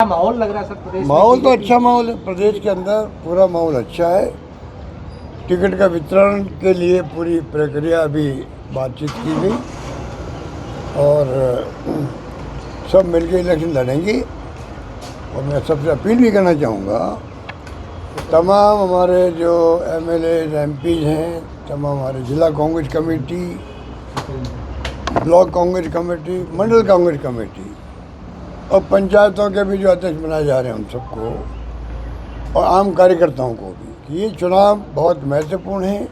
माहौल लग रहा है सर प्रदेश में? माहौल तो अच्छा माहौल है प्रदेश के अंदर, पूरा माहौल अच्छा है। टिकट का वितरण के लिए पूरी प्रक्रिया अभी बातचीत की गई और सब मिलकर इलेक्शन लड़ेंगे। और मैं सबसे अपील भी करना चाहूँगा, तमाम हमारे जो एमएलए एमपीज हैं, तमाम हमारे जिला Congress committee, block Congress committee, मंडल कांग्रेस कमेटी और पंचायतों के भी जो अध्यक्ष बनाए जा रहे हैं उन सबको और आम कार्यकर्ताओं को भी कि ये चुनाव बहुत महत्वपूर्ण है,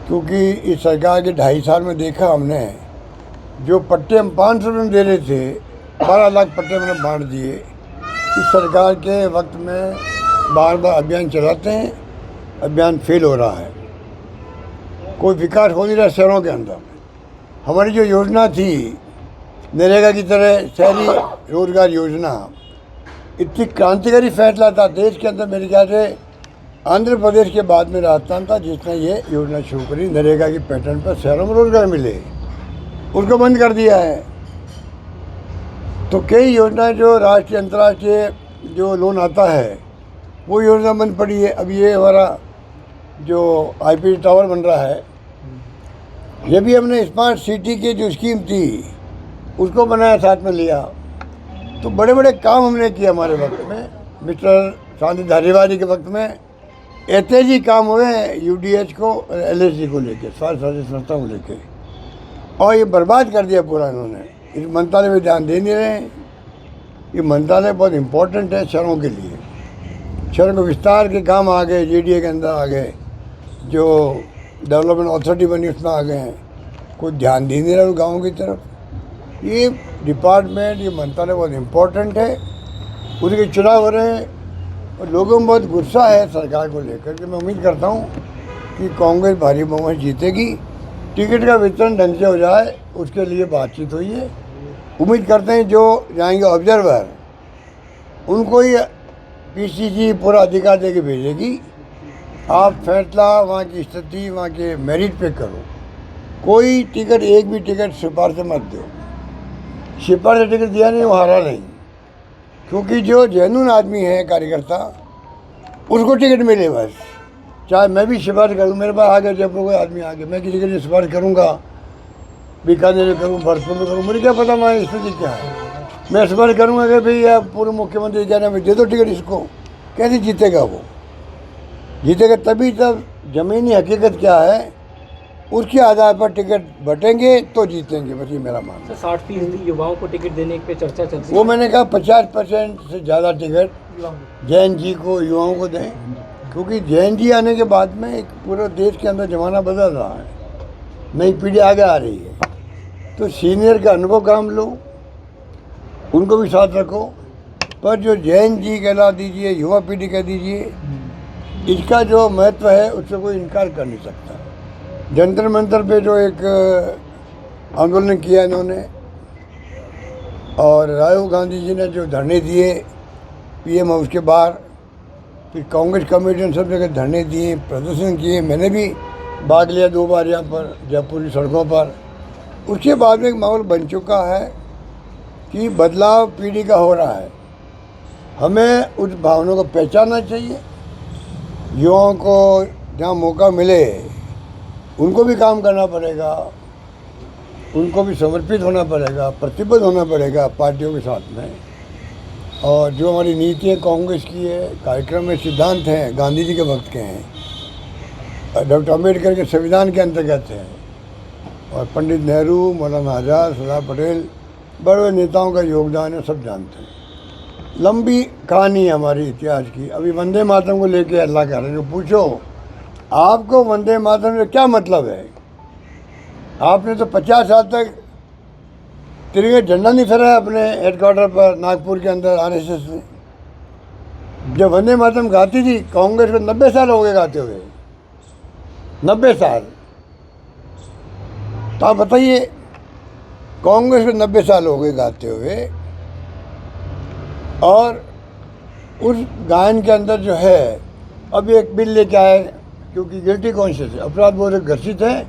क्योंकि इस सरकार के 2.5 साल में देखा हमने जो पट्टे हम 500 रुपये में दे रहे थे, 12 लाख पट्टे मैंने बांट दिए। इस सरकार के वक्त में बार बार अभियान चलाते हैं, अभियान फेल हो रहा है, कोई विकास हो नहीं रहा शहरों के अंदर। हमारी जो योजना थी नरेगा की तरह शहरी रोजगार योजना, इतनी क्रांतिकारी फैसला था देश के अंदर। मेरे ख्याल से आंध्र प्रदेश के बाद में राजस्थान था जिसने ये योजना शुरू करी, नरेगा की पैटर्न पर शहरों में रोजगार मिले, उसको बंद कर दिया है। तो कई योजनाएं जो राष्ट्रीय अंतर्राष्ट्रीय जो लोन आता है वो योजना बंद पड़ी है। अब ये हमारा जो आईपीडी टावर बन रहा है, ये भी हमने स्मार्ट सिटी की जो स्कीम थी उसको बनाया, साथ में लिया। तो बड़े बड़े काम हमने किए हमारे वक्त में, मिस्टर शांति धारीवाल के वक्त में ऐतिहासिक काम हुए हैं यूडीएच को, एलएससी को लेके, स्वास्थ्य साझी संस्था को लेके, और ये बर्बाद कर दिया पूरा इन्होंने। इस मंत्रालय में ध्यान दे नहीं रहे हैं। ये मंत्रालय बहुत इम्पोर्टेंट है शहरों के लिए, शहरों के विस्तार के काम आ गए, जेडीए के अंदर आ गए, जो डेवलपमेंट अथॉरिटी बनी उसमें आ गए हैं, कोई ध्यान दे नहीं रहा गाँव की तरफ। ये डिपार्टमेंट, ये मंत्रालय बहुत इम्पोर्टेंट है, उसके चुनाव हो रहे हैं और लोगों में बहुत गुस्सा है सरकार को लेकर के। मैं उम्मीद करता हूँ कि कांग्रेस भारी बहुमत जीतेगी, टिकट का वितरण ढंग से हो जाए, उसके लिए बातचीत हुई है। उम्मीद करते हैं जो जाएंगे ऑब्जर्वर उनको ही पीसीसी पूरा अधिकार दे के भेजेगी, आप फैसला वहाँ की स्थिति, वहाँ के मेरिट पे करो। कोई टिकट, एक भी टिकट सिफारिश से मत दो। सिफारिश टिकट दिया नहीं वो हारा नहीं, क्योंकि जो जेन्युइन आदमी है कार्यकर्ता उसको टिकट मिले बस। चाहे मैं भी सिफारिश करूँ, मेरे पास आ गया जयपुर कोई आदमी आ गया, मैं किसी के लिए सिफारिश करूँगा, बीकानेर में करूँ, भरतपुर में करूँ, मुझे क्या पता हमारी स्थिति क्या है। मैं सिफारिश करूँगा कि भैया पूर्व मुख्यमंत्री कह रहे हैं दे दो टिकट इसको, कैसे जीतेगा वो? जीतेगा तभी तब ज़मीनी हकीकत क्या है उसके आधार पर टिकट बटेंगे तो जीतेंगे, बस ये मेरा मानना है। 60% युवाओं को टिकट देने पे चर्चा चल रही है। वो मैंने कहा 50% से ज़्यादा टिकट जैन जी को, युवाओं को दें, क्योंकि जैन जी आने के बाद में एक पूरे देश के अंदर ज़माना बदल रहा है, नई पीढ़ी आगे आ रही है। तो सीनियर का अनुभव काम लो, उनको भी साथ रखो, पर जो जैन जी कहला दीजिए, युवा पीढ़ी कह दीजिए, इसका जो महत्व है उससे कोई इनकार कर नहीं सकता। जंतर मंतर पे जो एक आंदोलन किया इन्होंने, और राजीव गांधी जी ने जो धरने दिए पीएम हाउस के बाहर, फिर कांग्रेस कमेटी ने सब जगह धरने दिए, प्रदर्शन किए, मैंने भी भाग लिया 2 बार यहाँ पर जयपुर की सड़कों पर। उसके बाद में एक माहौल बन चुका है कि बदलाव पीढ़ी का हो रहा है। हमें उस भावनाओं को पहचानना चाहिए, युवाओं को जहाँ मौका मिले उनको भी काम करना पड़ेगा, उनको भी समर्पित होना पड़ेगा, प्रतिबद्ध होना पड़ेगा पार्टियों के साथ में। और जो हमारी नीतियाँ कांग्रेस की है, कार्यक्रम में सिद्धांत हैं, गांधी जी के वक्त के हैं, डॉक्टर अम्बेडकर के संविधान के अंतर्गत हैं, और पंडित नेहरू, मौलाना आज़ाद, सरदार पटेल, बड़े बड़े नेताओं का योगदान है, सब जानते हैं। लंबी कहानी है हमारी इतिहास की। अभी वंदे मातरम को लेके अल्लाह कह रहे हैं, पूछो आपको वंदे मातरम से क्या मतलब है? आपने तो 50 साल तक तिरंगे झंडा नहीं फहराया अपने हेडक्वार्टर पर नागपुर के अंदर आरएसएस ने। जब वंदे मातरम गाती थी कांग्रेस को 90 साल हो गए गाते हुए, 90 साल। तो आप बताइए, कांग्रेस को 90 साल हो गए गाते हुए, और उस गायन के अंदर जो है अब एक बिल लेके आए, क्योंकि गिल्टी कॉन्शियस है, अपराध बोध ग्रसित है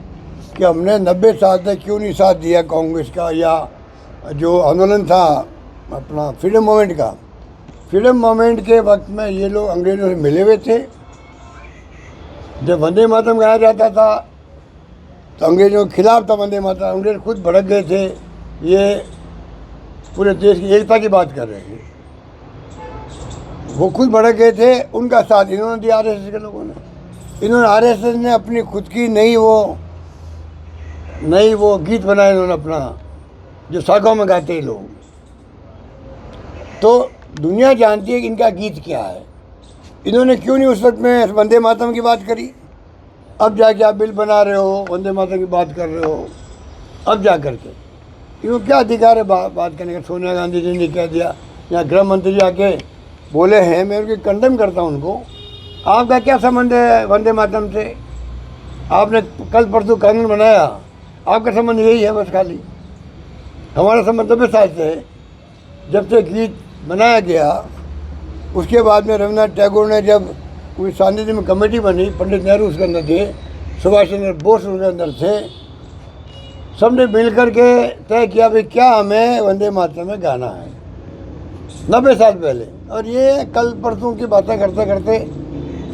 कि हमने 90 साल तक क्यों नहीं साथ दिया कांग्रेस का, या जो आंदोलन था अपना फ्रीडम मूवमेंट का, फ्रीडम मूवमेंट के वक्त में ये लोग अंग्रेज़ों से मिले हुए थे। जब वंदे मातरम गाया जाता था तो अंग्रेज़ों के खिलाफ था वंदे मातरम, अंग्रेज़ खुद भड़क गए थे। ये पूरे देश की एकता की बात कर रहे थे, वो खुद भड़क गए थे। उनका साथ इन्होंने दिया आरएसएस के लोगों ने। इन्होंने आरएसएस ने अपनी खुद की नई वो गीत बनाए इन्होंने अपना, जो शाखाओं में गाते हैं लोग। तो दुनिया जानती है कि इनका गीत क्या है। इन्होंने क्यों नहीं उस वक्त में वंदे मातरम की बात करी? अब जाके आप बिल बना रहे हो, वंदे मातरम की बात कर रहे हो, अब जा करके इनको क्या अधिकार है बात करने का? सोनिया गांधी जी ने कह दिया, यहाँ गृह मंत्री आके बोले हैं, मैं उनकी कंडेम करता हूँ उनको। आपका क्या संबंध है वंदे मातरम से? आपने कल परसों कानून बनाया, आपका संबंध यही है बस खाली। हमारा संबंध 90 साल से है, जब से गीत बनाया गया। उसके बाद में रविन्द्रनाथ टैगोर ने जब कोई सानिध्य में कमेटी बनी, पंडित नेहरू उसके अंदर थे, सुभाष चंद्र बोस उसके अंदर थे, सबने मिल कर के तय किया भाई क्या हमें वंदे मातरम में गाना है 90 साल पहले। और ये कल परसों की बातें करते करते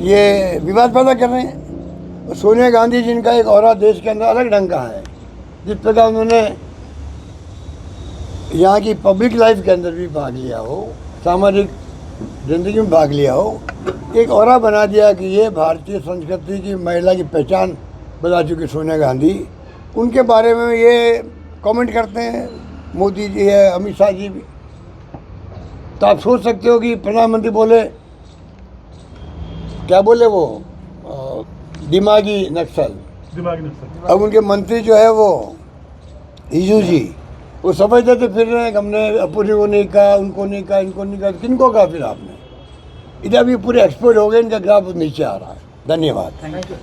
ये विवाद पैदा कर रहे हैं। सोनिया गांधी जिनका एक और देश के अंदर अलग ढंग का है, जिस प्रकार उन्होंने यहाँ की पब्लिक लाइफ के अंदर भी भाग लिया हो, सामाजिक ज़िंदगी में भाग लिया हो, एक और बना दिया कि ये भारतीय संस्कृति की महिला की पहचान बता चुकी सोनिया गांधी। उनके बारे में ये कमेंट करते हैं मोदी जी है, अमित शाह जी भी। तो आप सोच सकते हो कि प्रधानमंत्री बोले, क्या बोले वो, दिमागी नक्सल। अब उनके मंत्री जो है वो रिजिजू जी, वो समझते थे फिर रहे कि हमने अपूरी को नहीं कहा, उनको नहीं कहा, इनको नहीं कहा, किनको कहा फिर आपने? इधर भी पूरे एक्सपोर्ट हो गए, इनका ग्राफ नीचे आ रहा है। धन्यवाद। Thank you.